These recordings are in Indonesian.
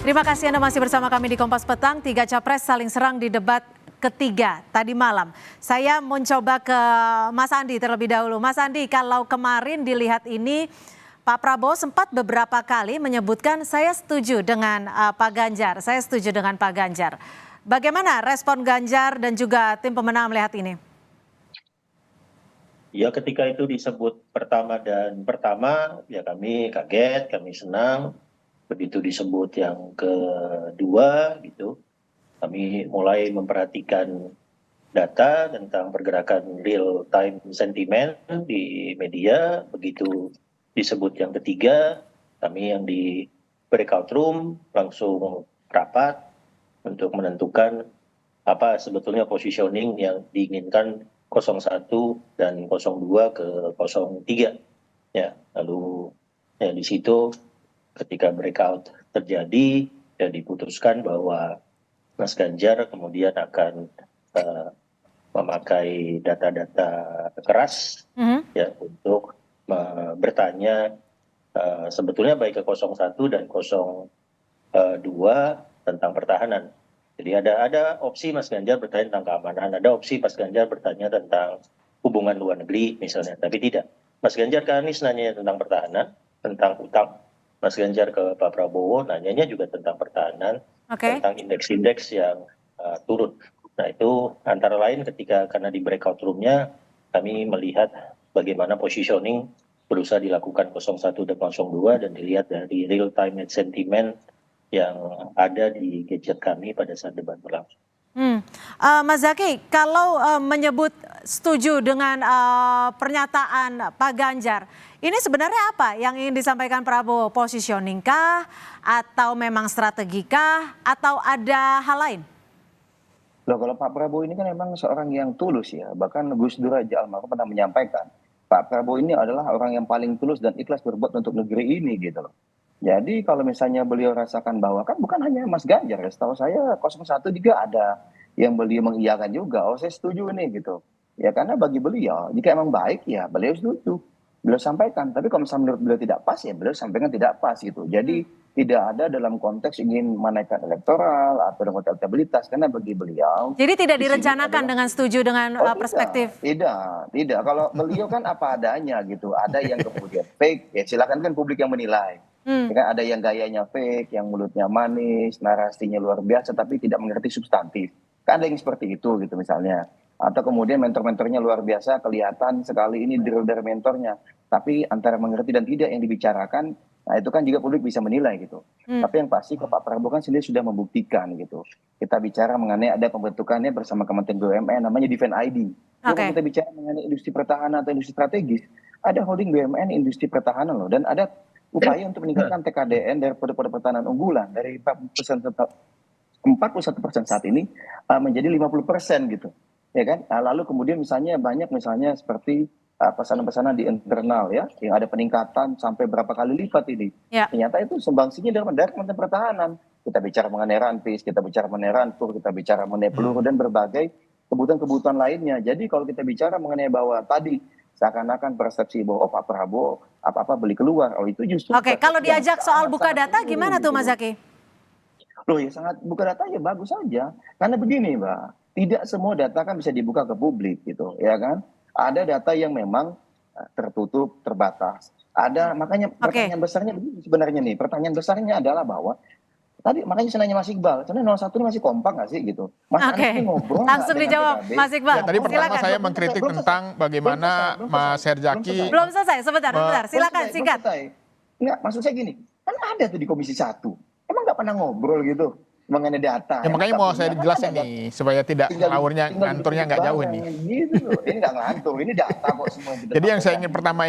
Terima kasih Anda masih bersama kami di Kompas Petang. 3 capres saling serang di debat ketiga tadi malam. Saya mencoba ke Mas Andi terlebih dahulu. Mas Andi, kalau kemarin dilihat ini Pak Prabowo sempat beberapa kali menyebutkan saya setuju dengan Pak Ganjar. Saya setuju dengan Pak Ganjar. Bagaimana respon Ganjar dan juga tim pemenang melihat ini? Ya, ketika itu disebut pertama ya kami kaget, kami senang. Begitu disebut yang kedua gitu, kami mulai memperhatikan data tentang pergerakan real time sentiment di media. Begitu disebut yang ketiga, kami yang di breakout room langsung rapat untuk menentukan apa sebetulnya positioning yang diinginkan 01 dan 02 ke 03. Ya, lalu ya di situ ketika breakout terjadi ya diputuskan bahwa Mas Ganjar kemudian akan memakai data-data keras ya untuk bertanya sebetulnya baik ke 01 dan 02 tentang pertahanan. Jadi ada opsi Mas Ganjar bertanya tentang keamanan, ada opsi Mas Ganjar bertanya tentang hubungan luar negeri misalnya, tapi tidak. Mas Ganjar ke Anies nanya tentang pertahanan, tentang utang. Mas Ganjar ke Pak Prabowo nanyanya juga tentang pertahanan, tentang indeks-indeks yang turun. Nah itu antara lain karena di breakout room-nya kami melihat bagaimana positioning berusaha dilakukan 01 dan 02 dan dilihat dari real time sentiment yang ada di gadget kami pada saat debat berlangsung. Mas Zaky, kalau menyebut setuju dengan pernyataan Pak Ganjar, ini sebenarnya apa yang ingin disampaikan Prabowo? Positioning kah? Atau memang strategi kah? Atau ada hal lain? Loh, kalau Pak Prabowo ini kan memang seorang yang tulus ya. Bahkan Gus Dur aja almarhum pernah menyampaikan, Pak Prabowo ini adalah orang yang paling tulus dan ikhlas berbuat untuk negeri ini gitu loh. Jadi kalau misalnya beliau rasakan bahwa kan bukan hanya Mas Ganjar ya, setahu saya 01 juga ada yang beliau mengiyakan juga, oh saya setuju nih gitu. Ya karena bagi beliau, jika emang baik ya beliau setuju. Beliau sampaikan, tapi kalau misalnya menurut beliau tidak pas ya beliau sampaikan tidak pas gitu. Jadi tidak ada dalam konteks ingin menaikkan elektoral atau dengan elektabilitas, karena bagi beliau. Jadi tidak direncanakan dengan setuju dengan perspektif? Tidak. Kalau beliau kan apa adanya gitu. Ada yang kemudian fake, ya silakan kan publik yang menilai. Ya, ada yang gayanya fake, yang mulutnya manis, narasinya luar biasa, tapi tidak mengerti substantif. Kan ada yang seperti itu gitu misalnya. Atau kemudian mentor-mentornya luar biasa, kelihatan sekali ini drill dari mentornya. Tapi antara mengerti dan tidak yang dibicarakan, nah itu kan juga publik bisa menilai gitu. Tapi yang pasti Pak Prabowo kan sendiri sudah membuktikan gitu. Kita bicara mengenai ada pembentukannya bersama Kementerian BUMN namanya Defense ID. Kalau kita bicara mengenai industri pertahanan atau industri strategis, ada holding BUMN industri pertahanan loh. Dan ada upaya untuk meningkatkan TKDN dari produk pertahanan unggulan dari 41% saat ini menjadi 50% gitu. Ya kan? Lalu kemudian banyak misalnya seperti pesanan-pesanan di internal ya, yang ada peningkatan sampai berapa kali lipat ini. Ternyata itu sumbangsinya dari Kementerian Pertahanan. Kita bicara mengenai Ranpis, kita bicara mengenai Rantur, kita bicara mengenai peluru dan berbagai kebutuhan-kebutuhan lainnya. Jadi kalau kita bicara mengenai bahwa tadi seakan-akan persepsi bahwa Pak Prabowo apa-apa beli keluar, itu justru. Oke, kalau diajak soal buka data gimana tuh Mas Zaky? Loh ya sangat buka data ya bagus saja. Karena begini Mbak, tidak semua data kan bisa dibuka ke publik gitu, ya kan? Ada data yang memang tertutup, terbatas. Makanya pertanyaan besarnya begini sebenarnya nih. Pertanyaan besarnya adalah bahwa tadi makanya saya nanya Mas Iqbal, sebenarnya 01 ini masih kompak nggak sih gitu? Mas Anies ini ngobrol langsung dijawab Mas Iqbal. Ya, tadi pertama saya mengkritik tentang bagaimana Mas Herzaki. Belum selesai, sebentar. Silakan singkat. Enggak, maksud saya gini, kan ada tuh di Komisi 1. Emang nggak pernah ngobrol gitu mengenai data. Ya makanya mau saya dijelasin nih supaya tidak nganturnya nggak jauh nih. Gitu. Ini nggak ngantur, ini data kok semua. Jadi yang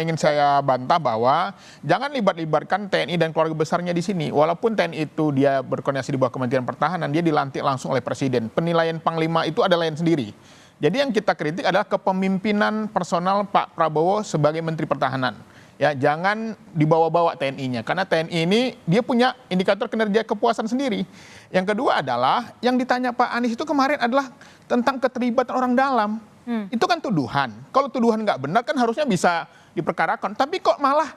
ingin saya bantah bahwa jangan libatkan TNI dan keluarga besarnya di sini. Walaupun TNI itu dia berkoordinasi di bawah Kementerian Pertahanan, dia dilantik langsung oleh Presiden. Penilaian Panglima itu ada lain sendiri. Jadi yang kita kritik adalah kepemimpinan personal Pak Prabowo sebagai Menteri Pertahanan. Ya, jangan dibawa-bawa TNI-nya, karena TNI ini dia punya indikator kinerja kepuasan sendiri. Yang kedua adalah yang ditanya Pak Anies itu kemarin adalah tentang keterlibatan orang dalam. Itu kan tuduhan. Kalau tuduhan nggak benar kan harusnya bisa diperkarakan. Tapi kok malah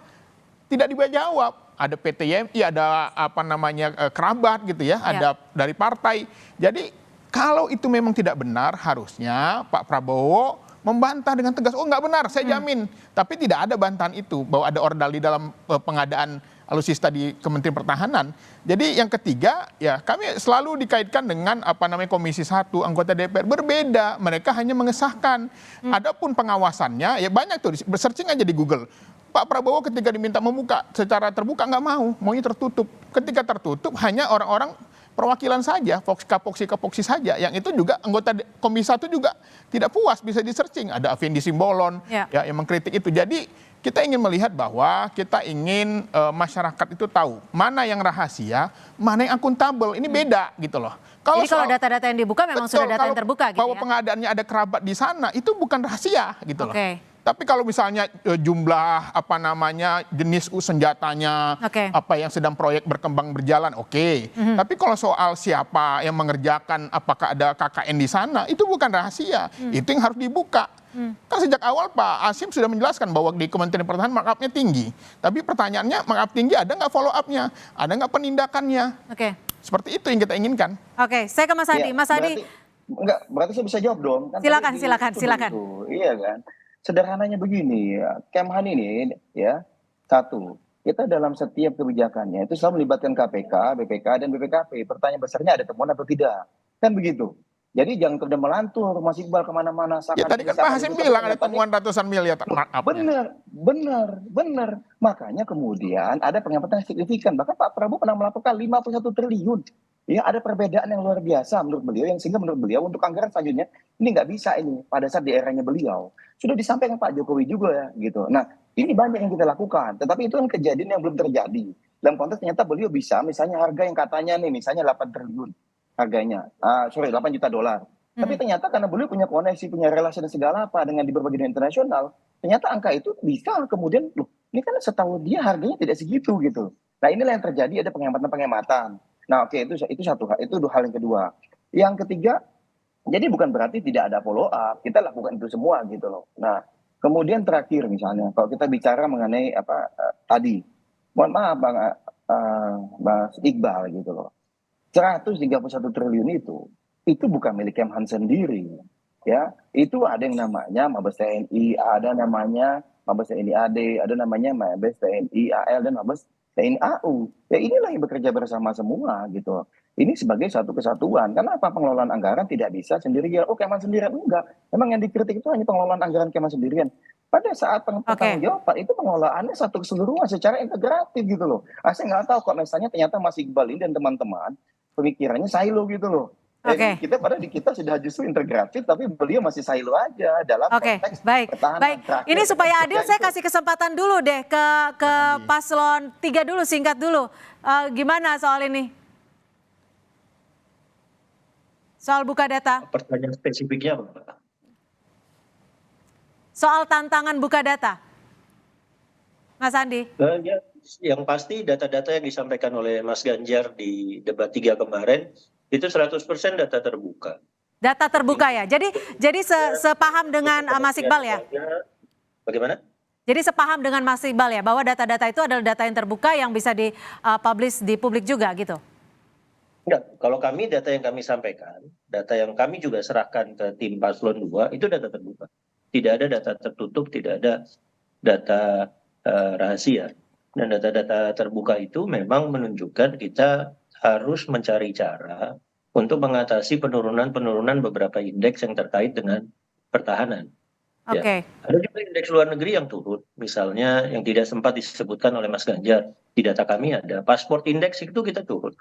tidak dijawab. ada PTYMI, ada apa namanya kerabat gitu ya, ada dari partai. Jadi kalau itu memang tidak benar, harusnya Pak Prabowo membantah dengan tegas. Oh nggak benar, saya jamin. Tapi tidak ada bantahan itu bahwa ada ordal di dalam pengadaan alutsista di Kementerian Pertahanan. Jadi yang ketiga, ya kami selalu dikaitkan dengan apa namanya Komisi 1, anggota DPR. Berbeda, mereka hanya mengesahkan. Adapun pengawasannya, ya banyak tuh, searching aja di Google. Pak Prabowo ketika diminta membuka secara terbuka nggak mau, maunya tertutup. Ketika tertutup hanya orang-orang perwakilan saja, kapoksi saja, yang itu juga anggota Komisi 1 juga tidak puas, bisa di-searching. Ada Afindi Simbolon ya, yang mengkritik itu. Jadi kita ingin melihat bahwa kita ingin masyarakat itu tahu mana yang rahasia, mana yang akuntabel. Ini beda gitu loh. Jadi kalau data-data yang dibuka memang sudah data yang terbuka gitu bahwa ya? pengadaannya ada kerabat di sana, itu bukan rahasia gitu loh. Oke. Tapi kalau misalnya jumlah apa namanya jenis senjatanya, apa yang sedang proyek berkembang berjalan, oke. Tapi kalau soal siapa yang mengerjakan, apakah ada KKN di sana, itu bukan rahasia. Itu yang harus dibuka. Kan sejak awal Pak Hasyim sudah menjelaskan bahwa di Kementerian Pertahanan markupnya tinggi. Tapi pertanyaannya markup tinggi ada nggak follow up-nya? Ada nggak penindakannya? Oke. Seperti itu yang kita inginkan. Oke, saya ke Mas Adi. Mas Adi. Berarti saya bisa jawab dong. Kan silakan. Iya kan. Sederhananya begini, Kemhan ini ya, satu, kita dalam setiap kebijakannya itu selalu melibatkan KPK, BPK, dan BPKP. Pertanyaan besarnya ada temuan atau tidak. Kan begitu. Jadi jangan kemudian melantur Mas Iqbal kemana-mana. Ya tadi kan Pak Hasyim bilang ada temuan ratusan miliar. Benar. Makanya kemudian ada pengamatan yang signifikan. Bahkan Pak Prabowo pernah melaporkan 51 triliun. Ya ada perbedaan yang luar biasa menurut beliau, yang sehingga menurut beliau untuk anggaran selanjutnya ini nggak bisa ini pada saat di eranya beliau. Sudah disampaikan Pak Jokowi juga ya gitu. Nah ini banyak yang kita lakukan, tetapi itu kan kejadian yang belum terjadi. Dalam konteks ternyata beliau bisa, misalnya harga yang katanya nih, misalnya 8 triliun harganya, 8 juta dolar. Tapi ternyata karena beliau punya koneksi, punya relasi dan segala apa dengan di berbagai dunia internasional, ternyata angka itu bisa kemudian, loh ini kan setahu dia harganya tidak segitu gitu. Nah inilah yang terjadi, ada penghematan. Nah oke, itu satu hal, itu hal yang kedua. Yang ketiga, jadi bukan berarti tidak ada follow up, kita lakukan itu semua gitu loh. Nah kemudian terakhir misalnya, kalau kita bicara mengenai tadi, mohon maaf Mas Iqbal gitu loh, 131 triliun itu bukan milik Kemhan sendiri, ya. Itu ada yang namanya Mabes TNI, ada namanya Mabes TNI AD, ada namanya Mabes TNI AL dan Mabes TNI AU. Ya inilah yang bekerja bersama semua gitu. Ini sebagai satu kesatuan. Kenapa pengelolaan anggaran tidak bisa sendirian? Oh Kemhan sendirian, enggak. Memang yang dikritik itu hanya pengelolaan anggaran Kemhan sendirian. Pada saat pertanggung jawaban itu pengelolaannya satu keseluruhan secara integratif gitu loh. Saya nggak tahu kok misalnya ternyata Mas Iqbal ini dan teman-teman pemikirannya silo gitu loh. Kita sudah justru integratif, tapi beliau masih silo aja dalam konteks pertahanan. Baik. Ini supaya adil, saya kasih kesempatan dulu deh ke paslon 3 dulu, singkat dulu. Gimana soal ini? Soal buka data. Pertanyaan spesifiknya apa? Soal tantangan buka data. Mas Andi. Yang pasti data-data yang disampaikan oleh Mas Ganjar di debat 3 kemarin, itu 100% data terbuka. Data terbuka ya. Jadi sepaham dengan Mas Iqbal ya? Bagaimana? Jadi sepaham dengan Mas Iqbal ya, bahwa data-data itu adalah data yang terbuka yang bisa di-publish di publik juga gitu? Enggak, kalau kami data yang kami sampaikan, data yang kami juga serahkan ke tim paslon 2, itu data terbuka. Tidak ada data tertutup, tidak ada data rahasia. Dan data-data terbuka itu memang menunjukkan kita harus mencari cara untuk mengatasi penurunan beberapa indeks yang terkait dengan pertahanan. Ya. Ada juga indeks luar negeri yang turun, misalnya yang tidak sempat disebutkan oleh Mas Ganjar. Di data kami ada pasport indeks itu kita turun.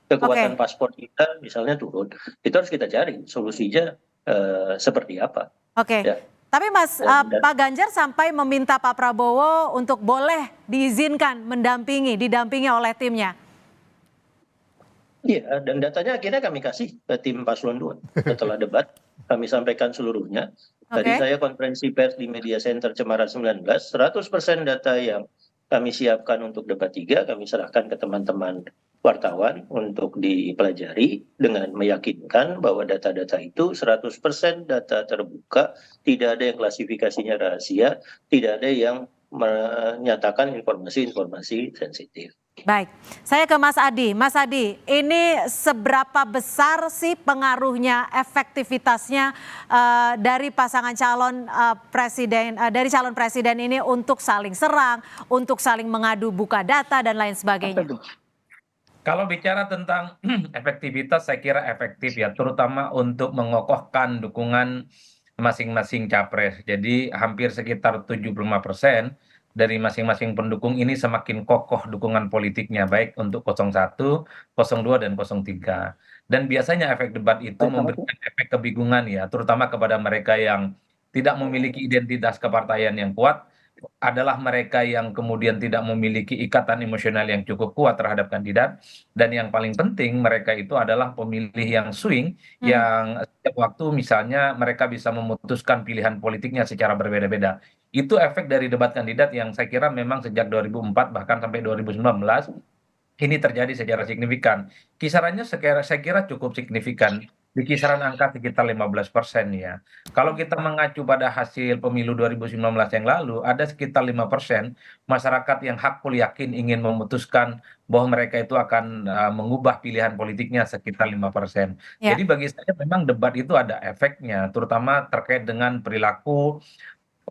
Kekuatan paspor kita misalnya turun. Itu harus kita cari solusinya seperti apa. Ya. Tapi Pak Ganjar sampai meminta Pak Prabowo untuk boleh diizinkan didampingi oleh timnya. Iya, dan datanya akhirnya kami kasih ke tim paslon 2 setelah debat. Kami sampaikan seluruhnya. Tadi saya konferensi pers di Media Center Cemara 19, 100% data yang kami siapkan untuk debat 3, kami serahkan ke teman-teman wartawan untuk dipelajari dengan meyakinkan bahwa data-data itu 100% data terbuka, tidak ada yang klasifikasinya rahasia, tidak ada yang menyatakan informasi-informasi sensitif. Baik, saya ke Mas Adi. Mas Adi, ini seberapa besar sih pengaruhnya, efektivitasnya dari pasangan calon presiden, dari calon presiden ini untuk saling serang, untuk saling mengadu buka data dan lain sebagainya? Kalau bicara tentang efektivitas, saya kira efektif ya, terutama untuk mengokohkan dukungan masing-masing capres. Jadi hampir sekitar 75% dari masing-masing pendukung ini semakin kokoh dukungan politiknya, baik untuk 01, 02, dan 03. Dan biasanya efek debat itu memberikan efek kebingungan ya, terutama kepada mereka yang tidak memiliki identitas kepartaian yang kuat, adalah mereka yang kemudian tidak memiliki ikatan emosional yang cukup kuat terhadap kandidat, dan yang paling penting mereka itu adalah pemilih yang swing, yang setiap waktu misalnya mereka bisa memutuskan pilihan politiknya secara berbeda-beda. Itu efek dari debat kandidat yang saya kira memang sejak 2004 bahkan sampai 2019 ini terjadi secara signifikan. Kisarannya saya kira cukup signifikan, di kisaran angka sekitar 15% ya. Kalau kita mengacu pada hasil pemilu 2019 yang lalu, ada sekitar 5% masyarakat yang hakul yakin ingin memutuskan bahwa mereka itu akan mengubah pilihan politiknya, sekitar 5%. Ya. Jadi bagi saya memang debat itu ada efeknya, terutama terkait dengan perilaku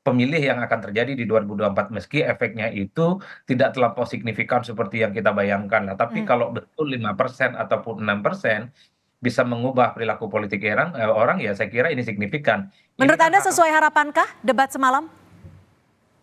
pemilih yang akan terjadi di 2024, meski efeknya itu tidak terlampau signifikan seperti yang kita bayangkan lah. Tapi kalau betul 5% ataupun 6% bisa mengubah perilaku politik orang, ya saya kira ini signifikan. Ini Menurut kan Anda sesuai harapankah debat semalam?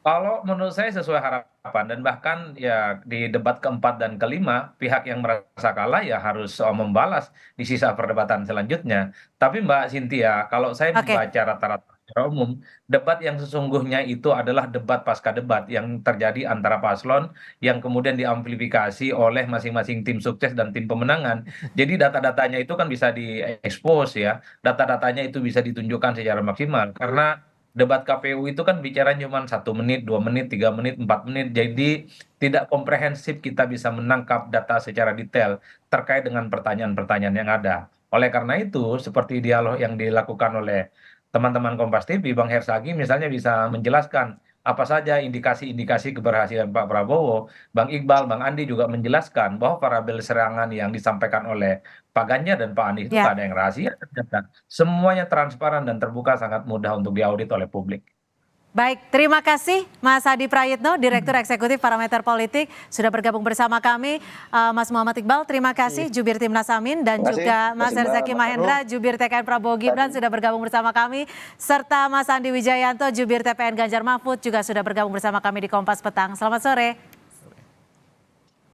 kalau menurut saya sesuai harapan, dan bahkan ya di debat keempat dan kelima pihak yang merasa kalah ya harus membalas di sisa perdebatan selanjutnya. Tapi Mbak Cynthia, kalau saya Oke. membaca rata-rata secara umum, debat yang sesungguhnya itu adalah debat pasca debat yang terjadi antara paslon yang kemudian diamplifikasi oleh masing-masing tim sukses dan tim pemenangan. Jadi data-datanya itu kan bisa diekspos ya, data-datanya itu bisa ditunjukkan secara maksimal, karena debat KPU itu kan bicara cuma 1 menit, 2 menit, 3 menit, 4 menit. Jadi tidak komprehensif kita bisa menangkap data secara detail terkait dengan pertanyaan-pertanyaan yang ada. Oleh karena itu, seperti dialog yang dilakukan oleh teman-teman Kompas TV, Bang Hersagi misalnya bisa menjelaskan apa saja indikasi-indikasi keberhasilan Pak Prabowo. Bang Iqbal, Bang Andi juga menjelaskan bahwa variabel serangan yang disampaikan oleh Pak Ganjar dan Pak Anies itu Ya. nggak ada yang rahasia ternyata. Semuanya transparan dan terbuka, sangat mudah untuk diaudit oleh publik. Baik, terima kasih Mas Adi Prayitno, Direktur Eksekutif Parameter Politik, sudah bergabung bersama kami. Mas Muhammad Iqbal, terima kasih, Jubir Timnas Amin, dan Terima kasih. juga Terima Mas kasih, Herzaki Mbak Mahendra, Jubir TKN Prabowo Gibran, sudah bergabung bersama kami, serta Mas Andi Wijayanto, Jubir TPN Ganjar Mahfud, juga sudah bergabung bersama kami di Kompas Petang. Selamat sore.